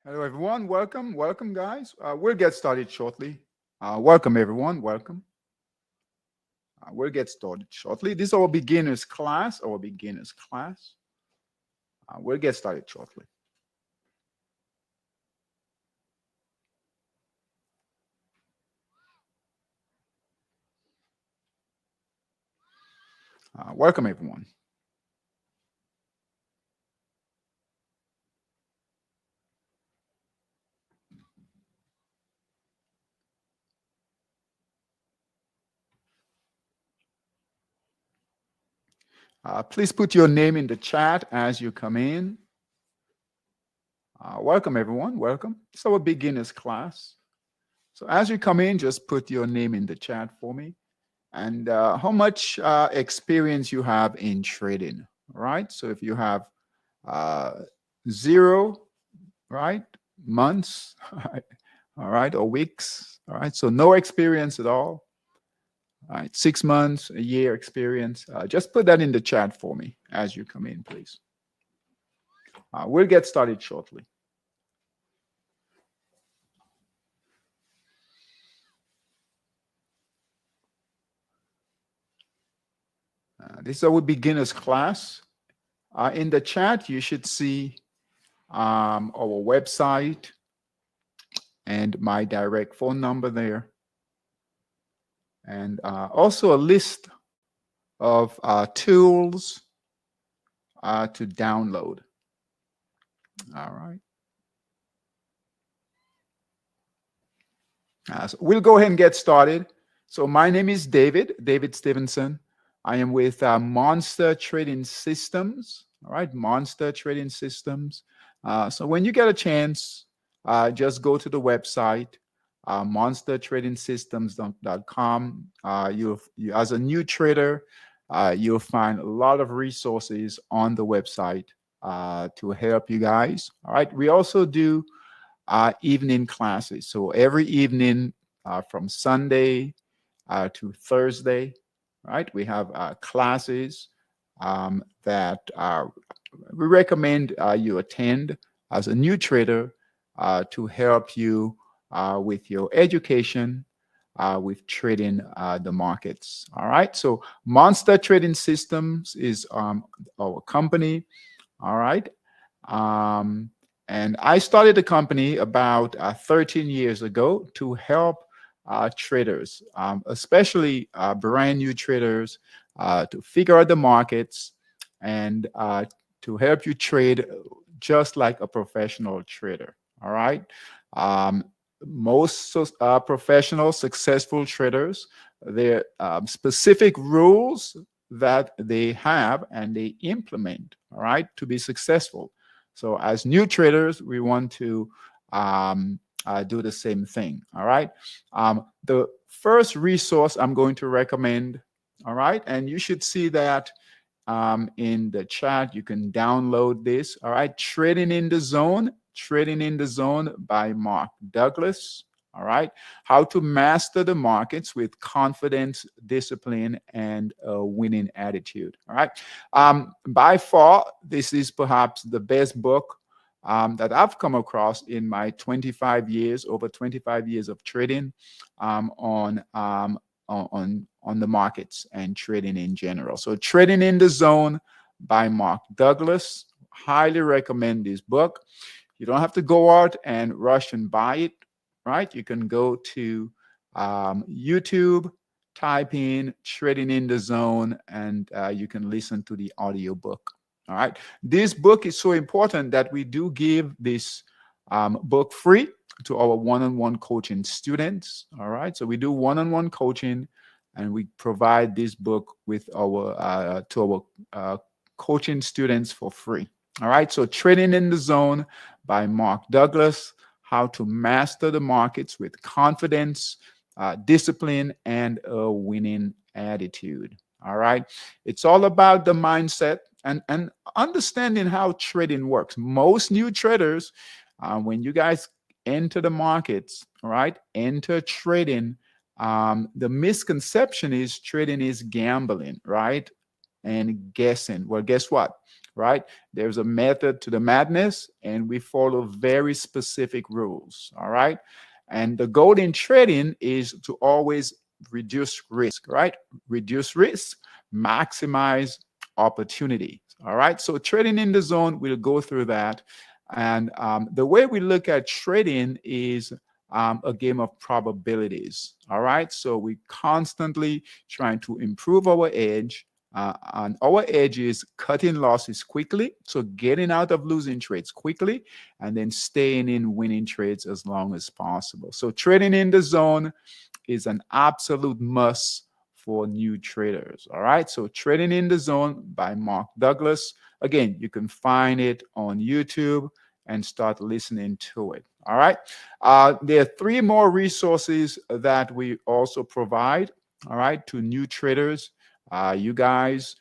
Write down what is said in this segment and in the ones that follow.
Hello, everyone. Welcome, guys. We'll get started shortly. Welcome, everyone. Welcome. We'll get started shortly. This is our beginners class. We'll get started shortly. Welcome, everyone. Please put your name in the chat as you come in. Welcome, everyone. Welcome. It's our beginners class. So as you come in, just put your name in the chat for me and how much experience you have in trading. All right. So if you have 0, right, months, all right, or weeks, all right, so no experience at all. All right, 6 months, a year experience. Just put that in the chat for me as you come in, please. We'll get started shortly. This is our beginners class. In the chat, you should see our website and my direct phone number there. And also a list of tools to download. All right. So we'll go ahead and get started. So my name is David Stephenson. I am with Monster Trading Systems. All right, Monster Trading Systems. So when you get a chance, just go to the website, monstertradingsystems.com. You, as a new trader, you'll find a lot of resources on the website to help you guys. All right, we also do evening classes. So every evening from Sunday to Thursday, right? We have classes that we recommend you attend as a new trader to help you with your education, with trading the markets. All right. So Monster Trading Systems is our company. All right. And I started the company about 13 years ago to help traders, especially brand new traders, to figure out the markets and to help you trade just like a professional trader. All right. Most professional, successful traders, there are specific rules that they have and they implement, all right, to be successful. So as new traders, we want to do the same thing. All right. The first resource I'm going to recommend. All right. And you should see that in the chat. You can download this. All right. Trading in the Zone by Mark Douglas. All right. How to master the markets with confidence, discipline, and a winning attitude. All right. By far, this is perhaps the best book that I've come across in my over 25 years of trading on the markets and trading in general. So Trading in the Zone by Mark Douglas. Highly recommend this book. You don't have to go out and rush and buy it, right? You can go to YouTube, type in Trading in the Zone, and you can listen to the audio book. All right. This book is so important that we do give this book free to our one-on-one coaching students. All right. So we do one-on-one coaching, and we provide this book with our to our coaching students for free. All right. So Trading in the Zone by Mark Douglas. How to master the markets with confidence, discipline, and a winning attitude. All right. It's all about the mindset and understanding how trading works. Most new traders, when you guys enter the markets, all right, enter trading, the misconception is trading is gambling, right? And guessing. Well, guess what? right? There's a method to the madness, and we follow very specific rules, all right? And the goal in trading is to always reduce risk, right? Reduce risk, maximize opportunity, all right? So trading in the zone, we'll go through that. And the way we look at trading is a game of probabilities. All right. So we constantly trying to improve our edge. And our edge is cutting losses quickly. So getting out of losing trades quickly and then staying in winning trades as long as possible. So trading in the zone is an absolute must for new traders. All right. So Trading in the Zone by Mark Douglas. Again, you can find it on YouTube and start listening to it. All right. There are 3 more resources that we also provide, all right, to new traders. You guys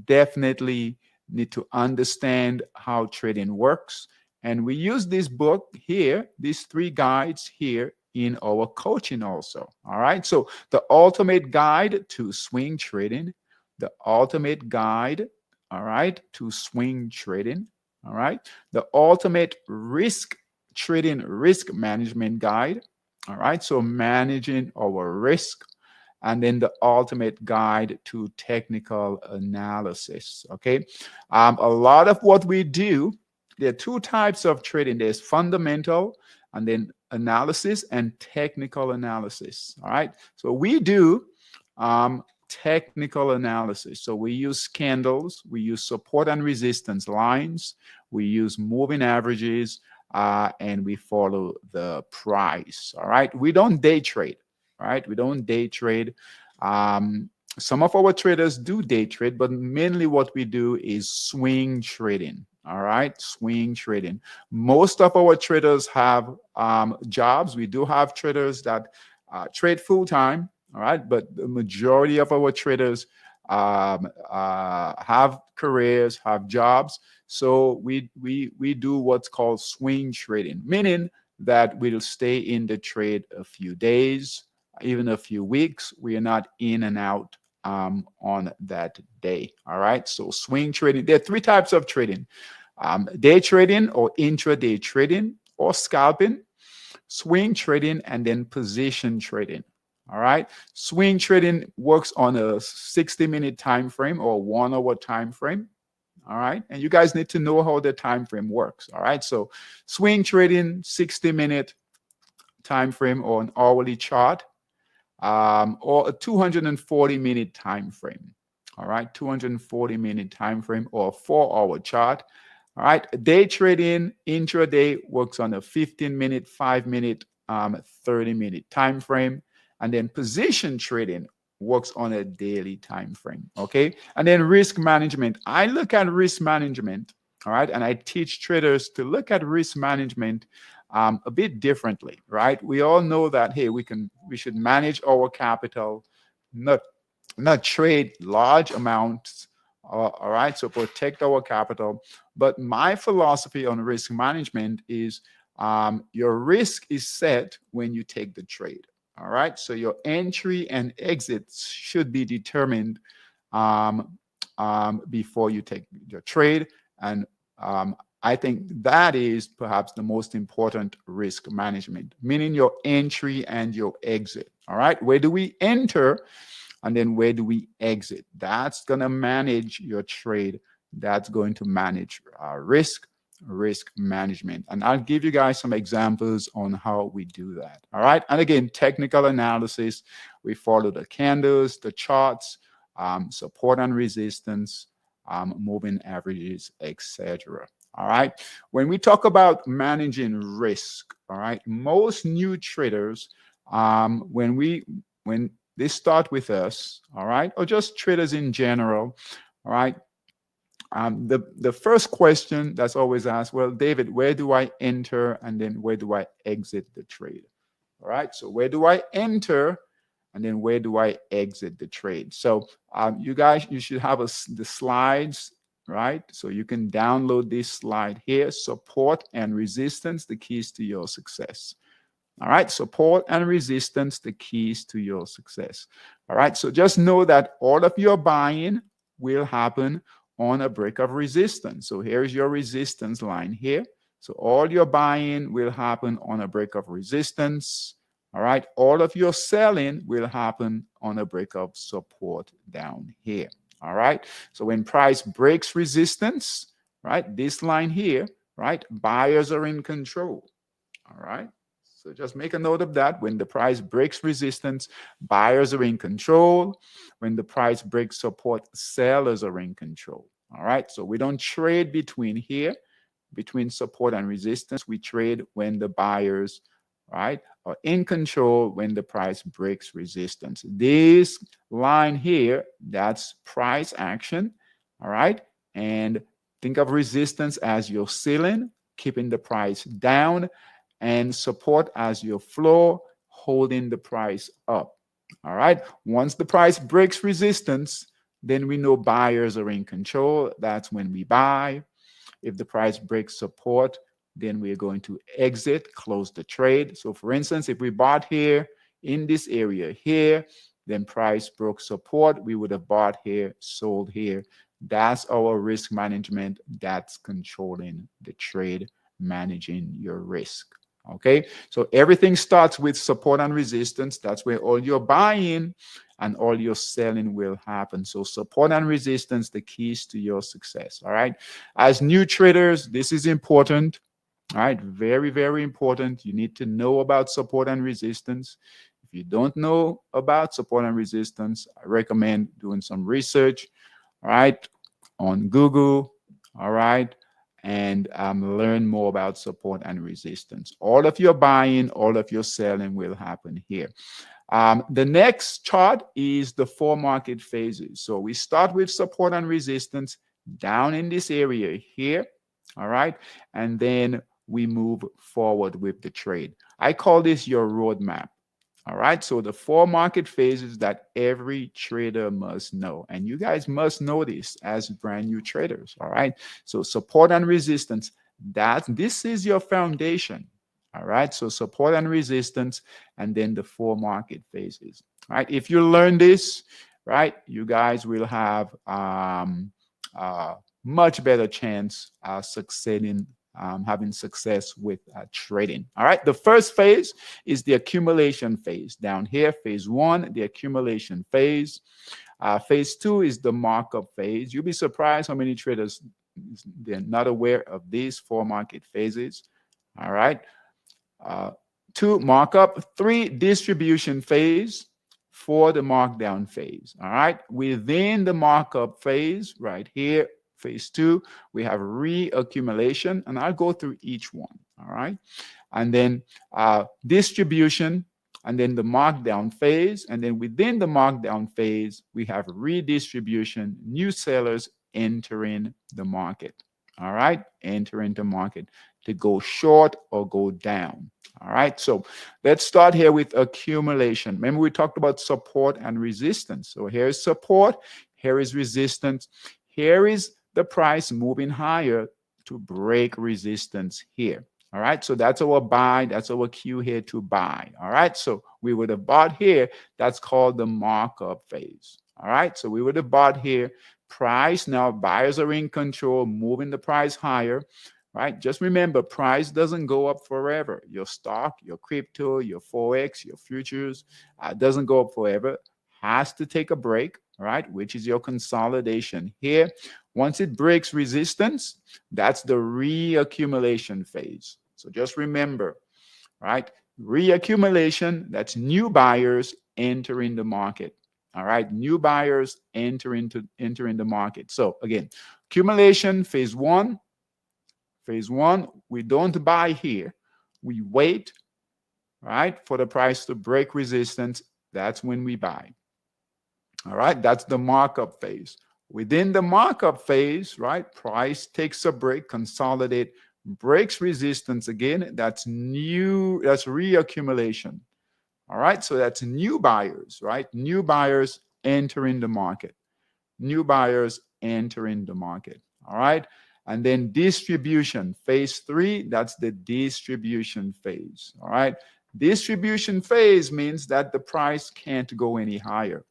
definitely need to understand how trading works. And we use this book here, these 3 guides here in our coaching also. All right. So the ultimate guide to swing trading, the ultimate guide, all right, to swing trading. All right. The ultimate trading risk management guide. All right. So managing our risk. And then the ultimate guide to technical analysis. Okay. A lot of what we do, there are 2 types of trading. There's fundamental and then analysis and technical analysis. All right. So we do technical analysis. So we use candles, we use support and resistance lines, we use moving averages, and we follow the price. All right. We don't day trade. All right. We don't day trade. Some of our traders do day trade, but mainly what we do is swing trading. All right, swing trading. Most of our traders have jobs. We do have traders that trade full time. All right, but the majority of our traders have careers, have jobs. So we do what's called swing trading, meaning that we'll stay in the trade a few days, even a few weeks. We are not in and out on that day. All right. So swing trading. There are 3 types of trading: day trading or intraday trading or scalping, swing trading, and then position trading. All right. Swing trading works on a 60-minute time frame or 1 hour time frame. All right. And you guys need to know how the time frame works. All right. So swing trading, 60-minute time frame or an hourly chart, or a 240-minute time frame. All right, 240-minute time frame or a 4-hour chart. All right, day trading intraday works on a 15-minute, 5-minute, 30-minute time frame, and then position trading works on a daily time frame. Okay, and then risk management. I look at risk management. All right, and I teach traders to look at risk management a bit differently, right? We all know that, hey, we should manage our capital, not trade large amounts. All right, so protect our capital. But my philosophy on risk management is your risk is set when you take the trade. All right, so your entry and exits should be determined before you take your trade. And I think that is perhaps the most important risk management, meaning your entry and your exit. All right, where do we enter and then where do we exit? That's going to manage your trade. That's going to manage risk management. And I'll give you guys some examples on how we do that. All right, and again, technical analysis, we follow the candles, the charts, support and resistance, moving averages, etc. All right. When we talk about managing risk, all right, most new traders, when they start with us, all right, or just traders in general, all right, the first question that's always asked, well, David, where do I enter and then where do I exit the trade? All right. So where do I enter and then where do I exit the trade? So you guys, you should have the slides, right? So you can download this slide here: support and resistance, the keys to your success. All right, support and resistance, the keys to your success. All right, so just know that all of your buying will happen on a break of resistance. So here's your resistance line here. So all your buying will happen on a break of resistance. All right. All of your selling will happen on a break of support down here. All right. So when price breaks resistance, right, this line here, right, buyers are in control. All right. So just make a note of that. When the price breaks resistance, buyers are in control. When the price breaks support, sellers are in control. All right. So we don't trade between here, between support and resistance. We trade when the buyers, right, are in control when the price breaks resistance. This line here, that's price action. All right. And think of resistance as your ceiling, keeping the price down, and support as your floor, holding the price up. All right. Once the price breaks resistance, then we know buyers are in control. That's when we buy. If the price breaks support, then we're going to exit, close the trade. So for instance, if we bought here in this area here, then price broke support, we would have bought here, sold here. That's our risk management. That's controlling the trade, managing your risk. Okay, so everything starts with support and resistance. That's where all your buying and all your selling will happen. So support and resistance, the keys to your success. All right, as new traders, this is important. All right, very, very important. You need to know about support and resistance. If you don't know about support and resistance, I recommend doing some research, all right, on Google, all right, and learn more about support and resistance. All of your buying, all of your selling will happen here. The next chart is the 4 market phases. So we start with support and resistance down in this area here, all right, and then we move forward with the trade. I call this your roadmap. All right, so the 4 market phases that every trader must know. And you guys must know this as brand new traders. All right, so support and resistance, this is your foundation. All right, so support and resistance, and then the 4 market phases. All right, if you learn this, right, you guys will have much better chance succeeding, having success with trading. All right, the first phase is the accumulation phase. Down here, phase 1, the accumulation phase. Phase 2 is the markup phase. You'll be surprised how many traders, they're not aware of these 4 market phases. All right. 2, markup. 3, distribution phase. 4, the markdown phase. All right. Within the markup phase, right here, phase 2, we have reaccumulation, and I'll go through each one. All right. And then distribution, and then the markdown phase. And then within the markdown phase, we have redistribution, new sellers entering the market. All right. Entering the market to go short or go down. All right. So let's start here with accumulation. Remember, we talked about support and resistance. So here's support. Here is resistance. Here is the price moving higher to break resistance here. All right, so that's our buy. That's our cue here to buy. All right, so we would have bought here. That's called the markup phase. All right, so we would have bought here. Price, now buyers are in control, moving the price higher. Right, just remember, price doesn't go up forever. Your stock, your crypto, your Forex, your futures doesn't go up forever. Has to take a break. All right, which is your consolidation here. Once it breaks resistance, that's the reaccumulation phase. So just remember, right? Reaccumulation, that's new buyers entering the market. All right, new buyers entering the market. So again, accumulation, phase 1. Phase 1, we don't buy here. We wait, right, for the price to break resistance. That's when we buy. All right, that's the markup phase. Within the markup phase, right, price takes a break, consolidate, breaks resistance again. That's new, that's reaccumulation. All right, so that's new buyers, right? New buyers entering the market. New buyers entering the market. All right, and then distribution, phase 3, that's the distribution phase. All right, distribution phase means that the price can't go any higher.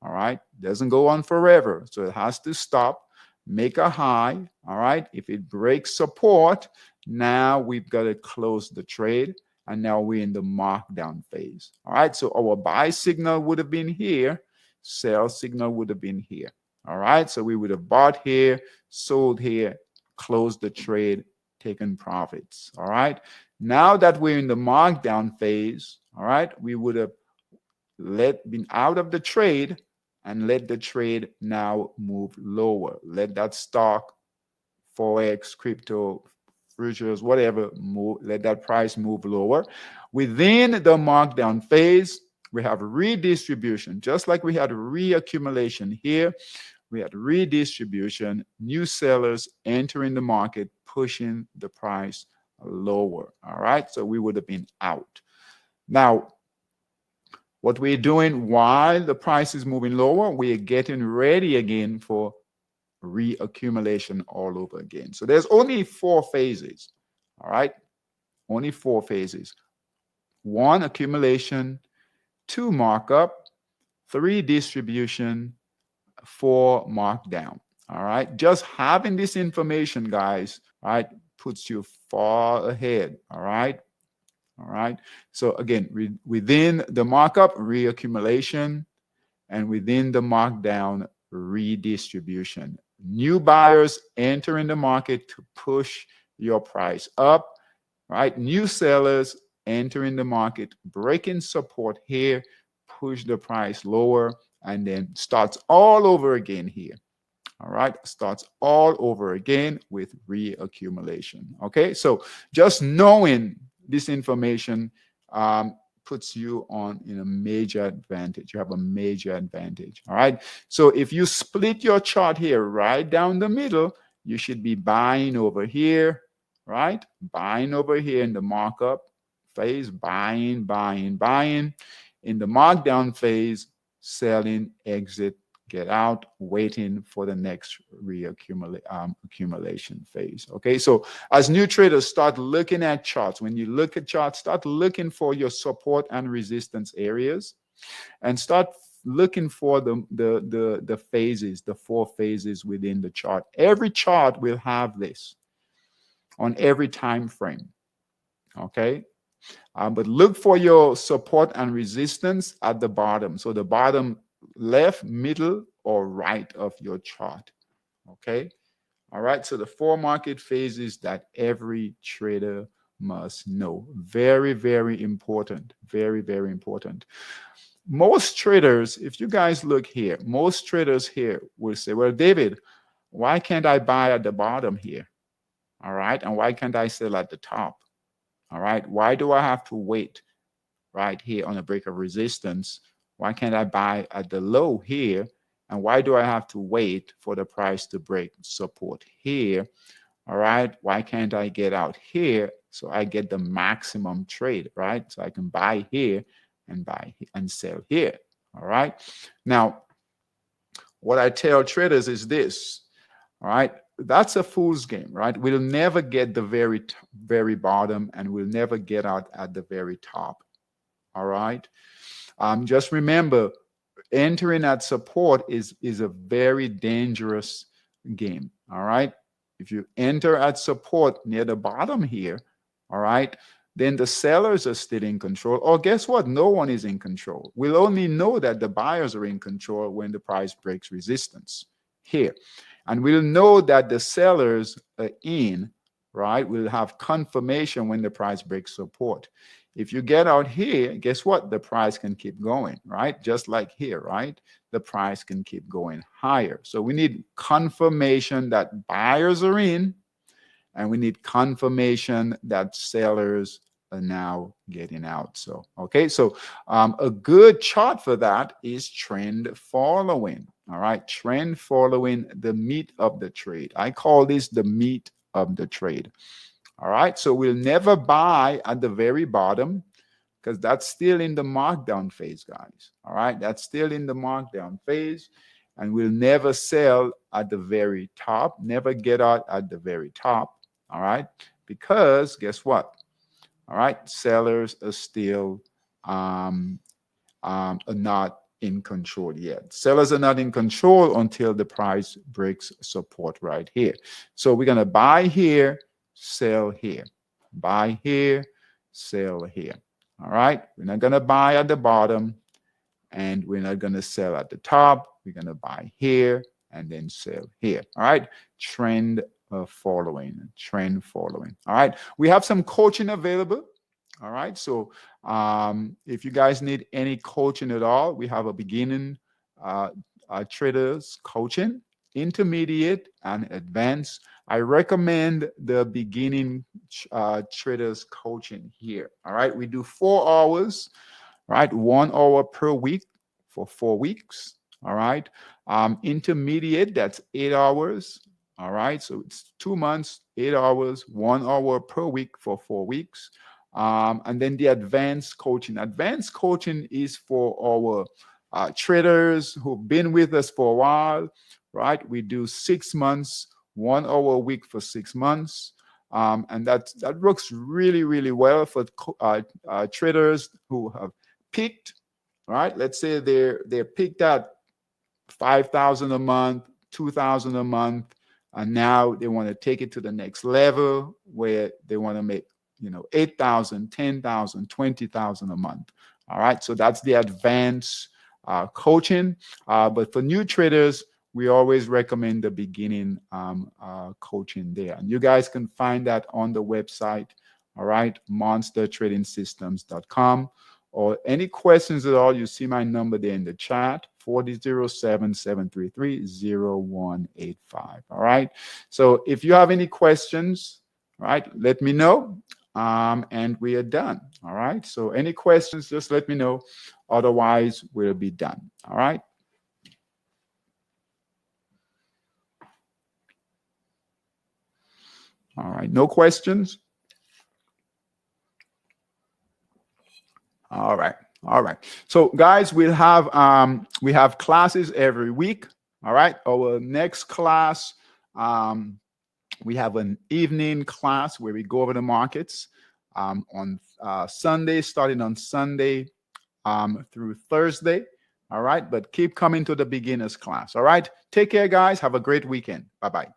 All right, doesn't go on forever, so it has to stop. make a high. All right. If it breaks support, now we've got to close the trade. And now we're in the markdown phase. All right. So our buy signal would have been here. Sell signal would have been here. All right. So we would have bought here, sold here, closed the trade, taken profits. All right. Now that we're in the markdown phase, all right, we would have been out of the trade and let the trade now move lower. Let that stock, Forex, crypto, futures, whatever, move, let that price move lower. Within the markdown phase, we have redistribution. Just like we had reaccumulation here, we had redistribution, new sellers entering the market, pushing the price lower. All right, so we would have been out. Now, what we're doing while the price is moving lower, we're getting ready again for reaccumulation all over again. So there's only 4 phases. All right, only 4 phases. 1, accumulation. 2, markup. 3, distribution. 4, markdown. All right, just having this information, guys, all right, puts you far ahead. All right. All right. So again, within the markup, reaccumulation, and within the markdown, redistribution. New buyers entering the market to push your price up, right? New sellers entering the market, breaking support here, push the price lower, and then starts all over again here. All right, starts all over again with reaccumulation. Okay, so just knowing this information puts you in a major advantage. You have a major advantage. All right, so if you split your chart here right down the middle, you should be buying over here, right? Buying over here in the markup phase, buying, buying, buying. In the markdown phase, selling, exit, get out, waiting for the next accumulation phase. Okay, so as new traders, start looking at charts. When you look at charts, start looking for your support and resistance areas, and start looking for the phases, the 4 phases within the chart. Every chart will have this on every time frame. Okay, but look for your support and resistance at the bottom. So the bottom left, middle, or right of your chart. Okay. All right. So the 4 market phases that every trader must know. Very, very important. Very, very important. Most traders, if you guys look here, most traders here will say, well, David, why can't I buy at the bottom here? All right. And why can't I sell at the top? All right. Why do I have to wait right here on a break of resistance? Why can't I buy at the low here? And why do I have to wait for the price to break support here? All right. Why can't I get out here so I get the maximum trade, right? So I can buy here and buy and sell here. All right. Now, what I tell traders is this. All right. That's a fool's game, right? We'll never get the very bottom, and we'll never get out at the very top. All right. Just remember, entering at support is a very dangerous game. All right. If you enter at support near the bottom here, all right, then the sellers are still in control. Or guess what? No one is in control. We'll only know that the buyers are in control when the price breaks resistance here. And we'll know that the sellers are in, right? We'll have confirmation when the price breaks support. If you get out here, guess what? The price can keep going, right? Just like here, right? The price can keep going higher. So we need confirmation that buyers are in, and we need confirmation that sellers are now getting out. So, okay, so a good chart for that is trend following. All right, trend following, the meat of the trade. I call this the meat of the trade. All right, so we'll never buy at the very bottom, because that's still in the markdown phase, guys. All right, that's still in the markdown phase. And we'll never sell at the very top, never get out at the very top. All right, because guess what? All right, sellers are still are not in control yet. Sellers are not in control until the price breaks support right here. So we're going to buy here, sell here. Buy here, sell here. All right. We're not going to buy at the bottom, and we're not going to sell at the top. We're going to buy here and then sell here. All right. Trend following. All right. We have some coaching available. All right. So if you guys need any coaching at all, we have a beginning traders coaching, intermediate, and advanced. I recommend the beginning traders coaching here. All right. We do 4 hours, right? 1 hour per week for 4 weeks. All right. Intermediate, that's 8 hours. All right. So it's 2 months, 8 hours, 1 hour per week for 4 weeks. And then the advanced coaching. Advanced coaching is for our traders who've been with us for a while, right? We do 6 months, 1 hour a week for 6 months. And that works really, really well for traders who have peaked, right? Let's say they're peaked at 5,000 a month, 2,000 a month, and now they want to take it to the next level where they want to make 8,000, 10,000, 20,000 a month. All right. So that's the advanced coaching. But for new traders, we always recommend the beginning coaching there. And you guys can find that on the website. All right. monstertradinsystems.com. Or any questions at all, you see my number there in the chat, 4077330185. All right. So if you have any questions, all right, let me know. And we are done. All right. So any questions, just let me know. Otherwise, we'll be done. All right. All right. No questions. All right. All right. So guys, we have classes every week. All right. Our next class, we have an evening class where we go over the markets on Sunday, starting on Sunday through Thursday. All right. But keep coming to the beginners class. All right. Take care, guys. Have a great weekend. Bye-bye.